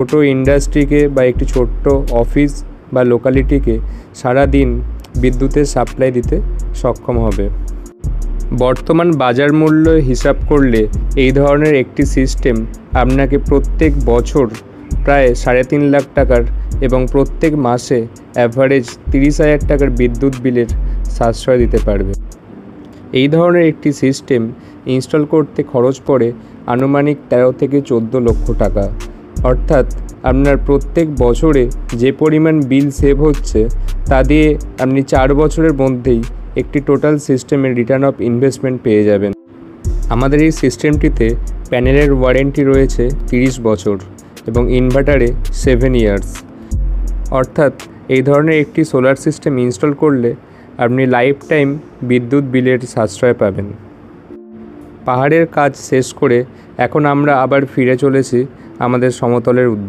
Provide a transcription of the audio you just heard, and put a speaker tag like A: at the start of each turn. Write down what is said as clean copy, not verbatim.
A: ছোটো ইন্ডাস্ট্রিকে বা একটি ছোট্ট অফিস বা লোকালিটিকে সারাদিন বিদ্যুতের সাপ্লাই দিতে সক্ষম হবে। বর্তমান বাজার মূল্য হিসাব করলে এই ধরনের একটি সিস্টেম আপনাকে প্রত্যেক বছর প্রায় 3.5 লাখ টাকার এবং প্রত্যেক মাসে অ্যাভারেজ 30,000 টাকার বিদ্যুৎ বিলের সাশ্রয় দিতে পারবে। এই ধরনের একটি সিস্টেম ইনস্টল করতে খরচ পড়ে আনুমানিক 13 থেকে 14 লক্ষ টাকা। অর্থাৎ আপনার প্রত্যেক বছরে যে পরিমাণ বিল সেভ হচ্ছে তা দিয়ে আপনি 4 বছরের মধ্যেই একটি টোটাল সিস্টেমের রিটার্ন অফ ইনভেস্টমেন্ট পেয়ে যাবেন। আমাদের এই সিস্টেমটিতে প্যানেলের ওয়ারেন্টি রয়েছে 30 বছর এবং ইনভার্টারে 7 ইয়ার্স। অর্থাৎ এই ধরনের একটি সোলার সিস্টেম ইনস্টল করলে আপনি লাইফ টাইম বিদ্যুৎ বিলের সাশ্রয় পাবেন। পাহাড়ের কাজ শেষ করে এখন আমরা আবার ফিরে চলেছি আমাদের সমতলের উদ্দেশ্যে।